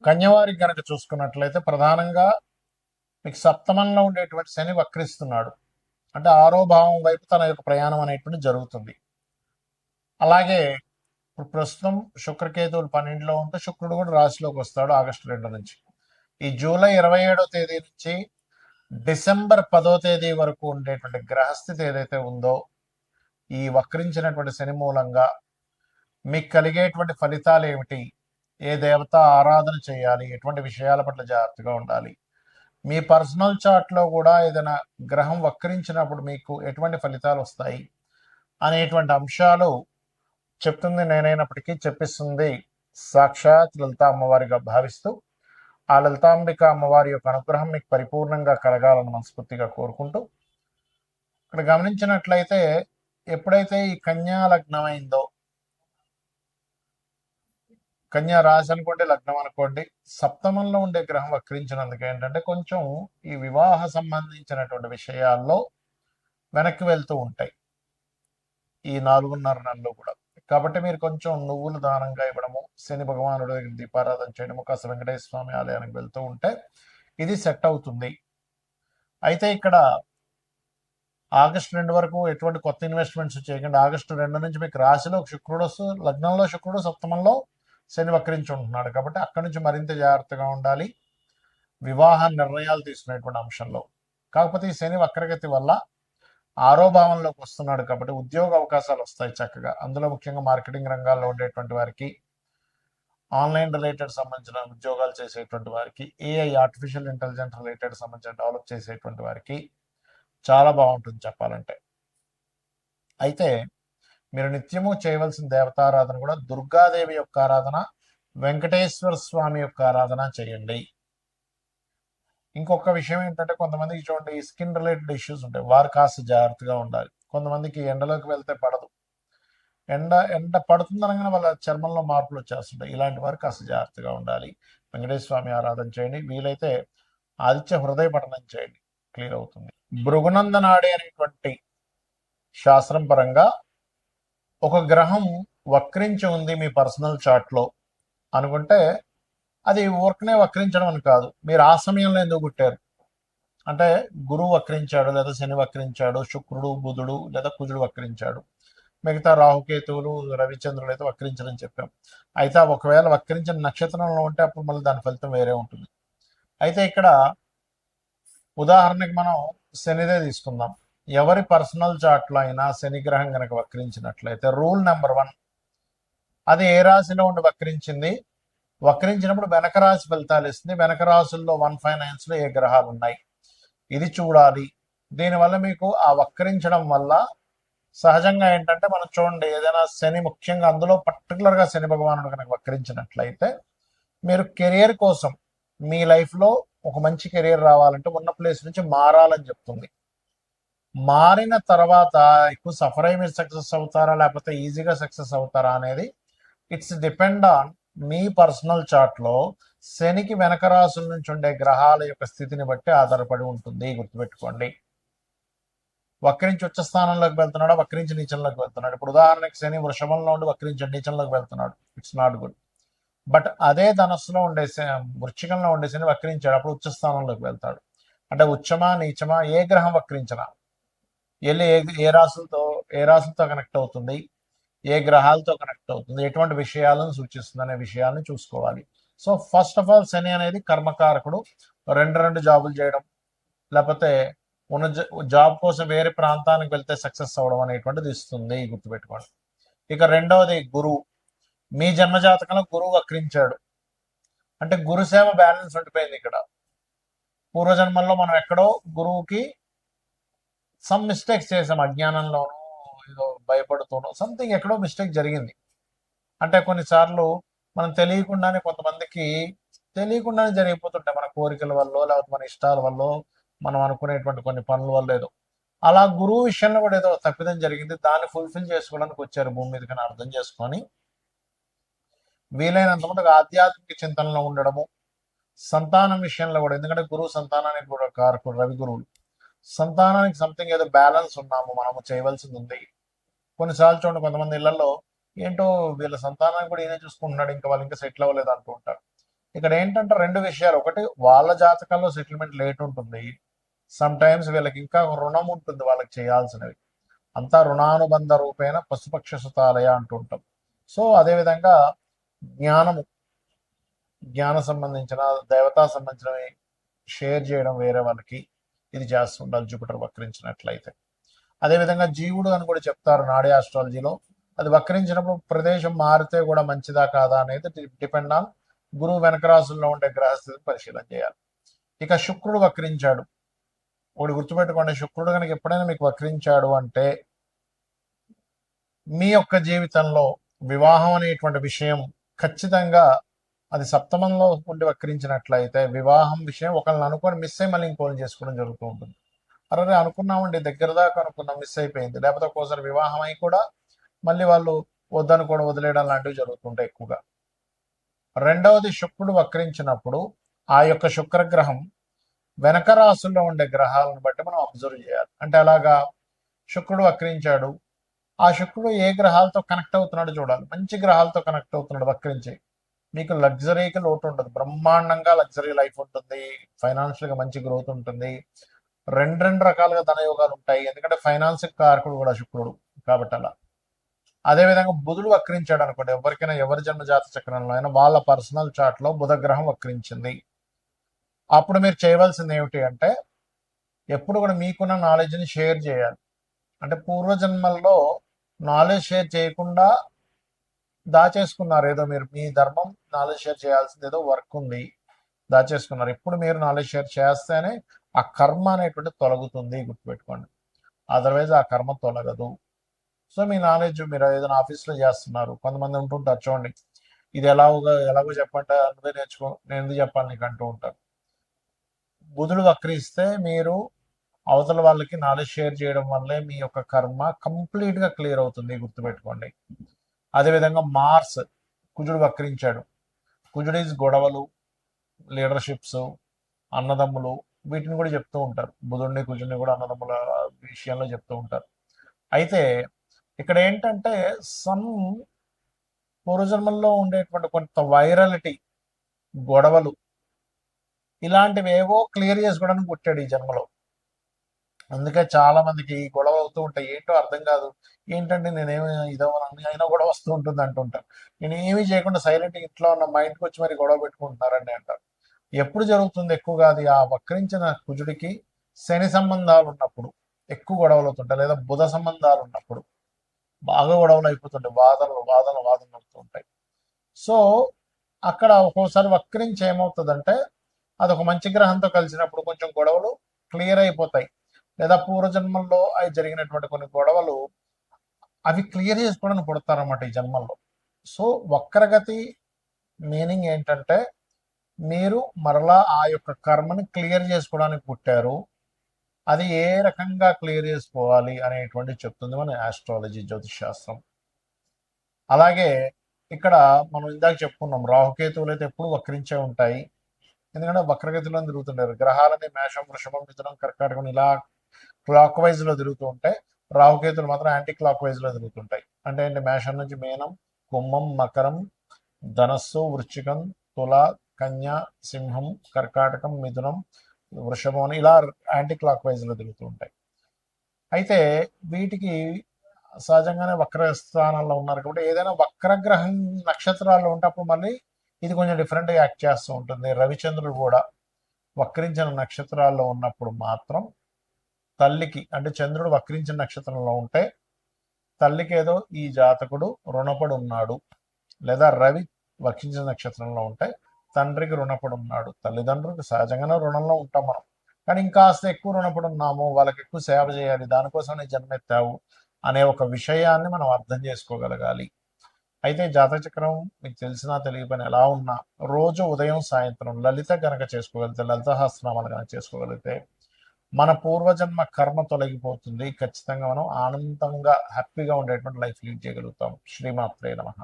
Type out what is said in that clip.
కన్యవారికి గనక చూసుకున్నట్లయితే ప్రధానంగా మీకు సప్తమంలో ఉండేటువంటి శని వక్రిస్తున్నాడు. అంటే ఆరో భావం వైపు తన యొక్క ప్రయాణం అనేటువంటి జరుగుతుంది. అలాగే ఇప్పుడు ప్రస్తుతం శుక్రకేతువులు 12లో ఉంటే శుక్రుడు కూడా రాశిలోకి వస్తాడు ఆగస్టు 2 నుంచి. ఈ జూలై 27వ తేదీ నుంచి డిసెంబర్ 10వ తేదీ వరకు ఉండేటువంటి గ్రహస్థితి ఏదైతే ఉందో ఈ వక్రించినటువంటి శని మూలంగా మీకు కలిగేటువంటి ఫలితాలు ఏమిటి, ఏ దేవత ఆరాధన చేయాలి, ఎటువంటి విషయాల పట్ల జాగ్రత్తగా ఉండాలి, మీ పర్సనల్ చార్ట్లో కూడా ఏదైనా గ్రహం వక్రించినప్పుడు మీకు ఎటువంటి ఫలితాలు వస్తాయి అనేటువంటి అంశాలు చెప్తుంది నేనైనప్పటికీ చెప్పిస్తుంది సాక్షాత్ లలితా అమ్మవారిగా భావిస్తూ ఆ లలితాంబిక అమ్మవారి యొక్క అనుగ్రహం మీకు పరిపూర్ణంగా కలగాలని మనస్ఫూర్తిగా కోరుకుంటూ, ఇక్కడ గమనించినట్లయితే ఎప్పుడైతే ఈ కన్యా లగ్నం అయిందో, కన్యా రాశి అనుకోండి, లగ్నం అనుకోండి, సప్తమంలో ఉండే గ్రహం వక్రించినందుకు ఏంటంటే కొంచెం ఈ వివాహ సంబంధించినటువంటి విషయాల్లో వెనక్కి వెళ్తూ ఉంటాయి ఈ 4.5 నెలలు కూడా. కాబట్టి మీరు కొంచెం నువ్వులు దానంగా ఇవ్వడము, శని భగవానుడి దగ్గర దీపారాధన చేయడము, కాస్త వెంకటేశ్వర స్వామి ఆలయానికి వెళ్తూ ఉంటే ఇది సెట్ అవుతుంది. అయితే ఇక్కడ ఆగస్టు 2 వరకు ఎటువంటి కొత్త ఇన్వెస్ట్మెంట్స్ చేయకండి. ఆగస్టు 2 నుంచి మీకు రాశిలో శుక్రుడు వస్తూ, లగ్నంలో శుక్రుడు, సప్తమంలో శని వక్రించి ఉంటున్నాడు. కాబట్టి అక్కడి నుంచి మరింత జాగ్రత్తగా ఉండాలి వివాహ నిర్ణయాలు తీసుకునేటువంటి అంశంలో. కాకపోతే ఈ శని వక్రగతి వల్ల ఆరో భావంలోకి వస్తున్నాడు కాబట్టి ఉద్యోగ అవకాశాలు వస్తాయి చక్కగా. అందులో ముఖ్యంగా మార్కెటింగ్ రంగాల్లో ఉండేటువంటి వారికి, ఆన్లైన్ రిలేటెడ్ సంబంధించిన ఉద్యోగాలు చేసేటువంటి వారికి, ఏఐ ఆర్టిఫిషియల్ ఇంటెలిజెన్స్ రిలేటెడ్ సంబంధించిన డెవలప్ చేసేటువంటి వారికి చాలా బాగుంటుంది చెప్పాలంటే. అయితే మీరు నిత్యము చేయవలసిన దేవతారాధన కూడా దుర్గాదేవి యొక్క ఆరాధన, వెంకటేశ్వర స్వామి యొక్క ఆరాధన చేయండి. ఇంకొక విషయం ఏంటంటే కొంతమందికి చూడండి స్కిన్ రిలేటెడ్ ఇష్యూస్ ఉంటాయి, వారు కాస్త జాగ్రత్తగా ఉండాలి. కొంతమందికి ఎండలోకి వెళ్తే పడదు, ఎండ పడుతుందనగానే వాళ్ళ చర్మంలో మార్పులు వచ్చేస్తుంటాయి. ఇలాంటి వారు కాస్త జాగ్రత్తగా ఉండాలి. వెంకటేశ్వర స్వామి ఆరాధన చేయండి, వీలైతే ఆదిత్య హృదయ పఠనం చేయండి, క్లియర్ అవుతుంది. భృగునందనాడి అనేటువంటి శాస్త్రం పరంగా ఒక గ్రహం వక్రించి ఉంది మీ పర్సనల్ చార్ట్లో అనుకుంటే అది ఊరికనే వక్రించడం అని కాదు, మీరు ఆ సమయంలో ఎందుకు పుట్టారు అంటే గురువు వక్రించాడు, లేదా శని వక్రించాడు, శుక్రుడు బుధుడు లేదా కుజుడు వక్రించాడు, మిగతా రాహుకేతువులు రవిచంద్రులు అయితే వక్రించడని చెప్పాం. అయితే ఒకవేళ వక్రించిన నక్షత్రంలో ఉంటే అప్పుడు మళ్ళీ దాని ఫలితం వేరే ఉంటుంది. అయితే ఇక్కడ ఉదాహరణకి మనం శనిదే తీసుకుందాం. ఎవరి పర్సనల్ చార్ట్లో అయినా శని గ్రహం కనుక వక్రించినట్లయితే రూల్ నెంబర్ 1, అది ఏ రాశిలో ఉండి వక్రించింది, వక్రించినప్పుడు వెనక రాశి ఫలితాలు ఇస్తుంది, వెనక రాశుల్లో 159లో ఏ గ్రహాలు ఉన్నాయి ఇది చూడాలి. దీనివల్ల మీకు ఆ వక్రించడం వల్ల సహజంగా ఏంటంటే మనం చూడండి ఏదైనా శని, ముఖ్యంగా అందులో పర్టికులర్గా శని భగవానుడు కనుక వక్రించినట్లయితే మీరు కెరియర్ కోసం మీ లైఫ్లో ఒక మంచి కెరియర్ రావాలంటే ఉన్న ప్లేస్ నుంచి మారాలని చెప్తుంది. మారిన తర్వాత ఎక్కువ సఫర్ అయ్యి మీరు సక్సెస్ అవుతారా లేకపోతే ఈజీగా సక్సెస్ అవుతారా అనేది ఇట్స్ డిపెండ్ ఆన్ మీ పర్సనల్ చార్ట్లో శనికి వెనక రాసుల నుంచి ఉండే గ్రహాల యొక్క స్థితిని బట్టి ఆధారపడి ఉంటుంది, గుర్తుపెట్టుకోండి. వక్రించి ఉచ్చ స్థానంలోకి వెళ్తున్నాడా, వక్రించి నీచంలోకి వెళ్తున్నాడు. ఇప్పుడు ఉదాహరణకి శని వృషభంలో ఉండి వక్రించి నీచంలోకి వెళ్తున్నాడు, ఇట్స్ నాట్ గుడ్. బట్ అదే ధనస్సులో ఉండే వృశ్చికంలో ఉండే శని వక్రించాడు, అప్పుడు ఉచ్చ స్థానంలోకి వెళ్తాడు. అంటే ఉచ్చమా నీచమా ఏ గ్రహం వక్రించినా వెళ్ళి ఏ రాశులతో కనెక్ట్ అవుతుంది, ఏ గ్రహాలతో కనెక్ట్ అవుతుంది, ఎటువంటి విషయాలను సూచిస్తుంది అనే విషయాలను చూసుకోవాలి. సో ఫస్ట్ ఆఫ్ ఆల్ శని అనేది కర్మకారకుడు. రెండు జాబులు చేయడం, లేకపోతే ఉన్న జాబ్ కోసం వేరే ప్రాంతానికి వెళ్తే సక్సెస్ అవ్వడం అనేటువంటిది ఇస్తుంది, గుర్తుపెట్టుకోండి. ఇక రెండవది గురువు. మీ జన్మజాతకంలో గురువు వక్రించాడు అంటే గురుసేవ బ్యాలెన్స్ ఉండిపోయింది. ఇక్కడ పూర్వజన్మల్లో మనం ఎక్కడో గురువుకి సమ్ మిస్టేక్స్ చేసాం, అజ్ఞానంలోనూ ఏదో భయపడుతూనో సంథింగ్ ఎక్కడో మిస్టేక్ జరిగింది. అంటే కొన్నిసార్లు మనం తెలియకుండానే, కొంతమందికి తెలియకుండానే జరిగిపోతుంటాయి మన కోరికల వల్ల, లేకపోతే మన ఇష్టాల వల్ల, మనం అనుకునేటువంటి కొన్ని పనుల వల్ల ఏదో. అలా గురువు విషయంలో కూడా ఏదో తప్పిదం జరిగింది, దాన్ని ఫుల్ఫిల్ చేసుకోవడానికి వచ్చారు భూమి మీదకి అని అర్థం చేసుకొని వీలైనంత మటుకు ఆధ్యాత్మిక చింతనలో ఉండడము. సంతానం విషయంలో కూడా, ఎందుకంటే గురువు సంతానానికి కూడా కారకుడు, రవి గురువులు. సంతానానికి సంథింగ్ ఏదో బ్యాలెన్స్ ఉన్నాము మనము చేయవలసింది ఉంది. కొన్నిసార్లు చూడండి కొంతమంది ఇళ్లలో ఏంటో వీళ్ళ సంతానాన్ని కూడా ఈయనే చూసుకుంటున్నాడు, ఇంకా వాళ్ళు ఇంకా సెటిల్ అవ్వలేదు అంటూ ఉంటారు. ఇక్కడ ఏంటంటే రెండు విషయాలు. ఒకటి, వాళ్ళ జాతకాల్లో సెటిల్మెంట్ లేట్ ఉంటుంది. సమ్ టైమ్స్ వీళ్ళకి ఇంకా రుణం ఉంటుంది వాళ్ళకి చేయాల్సినవి. అంతా రుణానుబంధ రూపేణ పశుపక్ష సుతాలయ అంటుంటాం. సో అదేవిధంగా జ్ఞానము, జ్ఞాన సంబంధించిన దేవతా సంబంధించినవి షేర్ చేయడం వేరే వాళ్ళకి ఇది చేస్తుండాలి జూపిటర్ వక్రించినట్లయితే. అదేవిధంగా జీవుడు అని కూడా చెప్తారు నాడీ ఆస్ట్రాలజీలో. అది వక్రించినప్పుడు ప్రదేశం మారితే కూడా మంచిదా కాదా అనేది డిపెండ్ ఆన్ గురువు వెనక రాసుల్లో ఉండే గ్రహస్థితిని పరిశీలన చేయాలి. ఇక శుక్రుడు వక్రించాడు. ఒకటి గుర్తుపెట్టుకోండి, శుక్రుడు కనుక ఎప్పుడైనా మీకు వక్రించాడు అంటే మీ యొక్క జీవితంలో వివాహం అనేటువంటి విషయం ఖచ్చితంగా అది సప్తమంలో ఉండి వక్రించినట్లయితే వివాహం విషయం ఒకళ్ళని అనుకొని మిస్ అయ్యి మళ్ళీ ఇంకోళ్ళు చేసుకోవడం జరుగుతూ ఉంటుంది. అరే అనుకున్నామండి, దగ్గర దాకా అనుకున్నాం, మిస్ అయిపోయింది. లేకపోతే ఒక్కోసారి వివాహం అయి కూడా మళ్ళీ వాళ్ళు వద్దని కూడా వదిలేయడం లాంటివి జరుగుతుంటాయి ఎక్కువగా. రెండవది, శుక్రుడు వక్రించినప్పుడు ఆ యొక్క శుక్రగ్రహం వెనక రాసుల్లో ఉండే గ్రహాలను బట్టి మనం అబ్జర్వ్ చేయాలి. అంటే అలాగా శుక్రుడు వక్రించాడు, ఆ శుక్రుడు ఏ గ్రహాలతో కనెక్ట్ అవుతున్నాడు చూడాలి. మంచి గ్రహాలతో కనెక్ట్ అవుతున్నాడు వక్రించి, మీకు లగ్జరీకి లోటు ఉండదు, బ్రహ్మాండంగా లగ్జరీ లైఫ్ ఉంటుంది, ఫైనాన్షియల్గా మంచి గ్రోత్ ఉంటుంది, రెండు రకాలుగా ధనయోగాలు ఉంటాయి. ఎందుకంటే ఫైనాన్స్ కారకుడు కూడా శుక్రుడు కాబట్టి అలా. అదేవిధంగా బుధుడు వక్రించాడు అనుకోండి, ఎవరికైనా ఎవరి జన్మజాత చక్రంలో అయినా వాళ్ళ పర్సనల్ చార్ట్ లో బుధ గ్రహం వక్రించింది, అప్పుడు మీరు చేయవలసింది ఏమిటి అంటే ఎప్పుడు కూడా మీకున్న నాలెడ్జ్ని షేర్ చేయాలి. అంటే పూర్వజన్మల్లో నాలెడ్జ్ షేర్ చేయకుండా దాచేసుకున్నారు, ఏదో మీరు మీ ధర్మం నాలెడ్జ్ షేర్ చేయాల్సింది ఏదో వర్క్ ఉంది దాచేసుకున్నారు. ఇప్పుడు మీరు నాలెడ్జ్ షేర్ చేస్తేనే ఆ కర్మ అనేటువంటి తొలగుతుంది, గుర్తుపెట్టుకోండి. అదర్వైజ్ ఆ కర్మ తొలగదు. సో మీ నాలెడ్జ్, మీరు ఏదైనా ఆఫీస్లో చేస్తున్నారు, కొంతమంది ఉంటుంటారు చూడండి, ఇది ఎలాగో చెప్పంటే నువ్వే నేర్చుకో, నేను ఎందుకు చెప్పాలి నీకు అంటూ ఉంటారు. బుధుడు వక్రిస్తే మీరు అవతల వాళ్ళకి నాలెడ్జ్ షేర్ చేయడం వల్లే మీ యొక్క కర్మ కంప్లీట్గా క్లియర్ అవుతుంది, గుర్తుపెట్టుకోండి. అదేవిధంగా మార్స్, కుజుడు వక్రించాడు. కుజుడు ఈజ్ గొడవలు, లీడర్షిప్స్, అన్నదమ్ములు, వీటిని కూడా చెప్తూ ఉంటారు. బుధుడిని కుజుడిని కూడా అన్నదమ్ముల విషయంలో చెప్తూ ఉంటారు. అయితే ఇక్కడ ఏంటంటే సమ్ పూర్వజన్మల్లో ఉండేటువంటి కొంత వైరాలిటీ, గొడవలు, ఇలాంటివి ఏవో క్లియర్ చేసుకోవడానికి పుట్టాడు ఈ జన్మలో. అందుకే చాలా మందికి గొడవ అవుతూ ఉంటాయి, ఏంటో అర్థం కాదు, ఏంటంటే నేనేమి ఇదవని అయినా గొడవ వస్తూ ఉంటుంది అంటుంటారు. నేను ఏమీ చేయకుండా సైలెంట్ ఇంట్లో ఉన్న మైండ్కి వచ్చి మరి గొడవ పెట్టుకుంటున్నారండి అంటారు. ఎప్పుడు జరుగుతుంది ఎక్కువగా అది, ఆ వక్రించిన కుజుడికి శని సంబంధాలు ఉన్నప్పుడు ఎక్కువ గొడవలు అవుతుంటాయి, లేదా బుధ సంబంధాలు ఉన్నప్పుడు బాగా గొడవలు అయిపోతుంటాయి, వాదనలు అవుతూ ఉంటాయి. సో అక్కడ ఒక్కోసారి వక్రించి ఏమవుతుందంటే అదొక మంచి గ్రహంతో కలిసినప్పుడు కొంచెం గొడవలు క్లియర్ అయిపోతాయి, లేదా పూర్వజన్మల్లో అవి జరిగినటువంటి కొన్ని గొడవలు అవి క్లియర్ చేసుకోవడానికి పుడతారన్నమాట ఈ జన్మల్లో. సో వక్రగతి మీనింగ్ ఏంటంటే మీరు మరలా ఆ యొక్క కర్మని క్లియర్ చేసుకోవడానికి పుట్టారు, అది ఏ రకంగా క్లియర్ చేసుకోవాలి అనేటువంటి చెప్తుంది మన ఆస్ట్రాలజీ, జ్యోతిష్ శాస్త్రం. అలాగే ఇక్కడ మనం ఇందాక చెప్పుకున్నాం, రాహుకేతువులు అయితే ఎప్పుడు వక్రించే ఉంటాయి, ఎందుకంటే వక్రగతిలో తిరుగుతుంటారు. గ్రహాలని మేషం, వృషభం, మిథునం, కర్కాటకం ఇలా క్లాక్ వైజ్ లో తిరుగుతూ ఉంటాయి, రాహుకేతులు మాత్రం యాంటీ క్లాక్ వైజ్ లో తిరుగుతుంటాయి. అంటే ఏంటి, మేషం నుంచి మీనం, కుంభం, మకరం, ధనస్సు, వృశ్చికం, తుల, కన్య, సింహం, కర్కాటకం, మిథునం, వృషభం అని ఇలా యాంటీ క్లాక్ వైజ్ లో తిరుగుతూ ఉంటాయి. అయితే వీటికి సహజంగానే వక్ర స్థానాల్లో ఉన్నారు కాబట్టి ఏదైనా వక్రగ్రహం నక్షత్రాల్లో ఉంటే అప్పుడు మళ్ళీ ఇది కొంచెం డిఫరెంట్గా యాక్ట్ చేస్తూ ఉంటుంది. రవిచంద్రుడు కూడా వక్రించిన నక్షత్రాల్లో ఉన్నప్పుడు మాత్రం తల్లికి, అంటే చంద్రుడు వక్రించిన నక్షత్రంలో ఉంటే తల్లికి ఏదో ఈ జాతకుడు రుణపడి ఉన్నాడు, లేదా రవి వక్రించిన నక్షత్రంలో ఉంటే తండ్రికి రుణపడి ఉన్నాడు. తల్లిదండ్రులకు సహజంగానే రుణంలో ఉంటాం మనం, కానీ ఇంకాస్త ఎక్కువ రుణపడి ఉన్నాము, వాళ్ళకి ఎక్కువ సేవ చేయాలి, దానికోసం నేను జన్మెత్తావు అనే ఒక విషయాన్ని మనం అర్థం చేసుకోగలగాలి. అయితే జాతక చక్రం మీకు తెలిసినా తెలియకపోయినా ఎలా ఉన్నా రోజు ఉదయం సాయంత్రం లలిత గనక చేసుకోగలిగితే, లలిత సహస్రనామాలు కనుక చేసుకోగలిగితే మన పూర్వజన్మ కర్మ తొలగిపోతుంది. ఖచ్చితంగా మనం ఆనందంగా హ్యాపీగా ఉండేటువంటి లైఫ్ లీడ్ చేయగలుగుతాం. శ్రీమాత్రే నమః.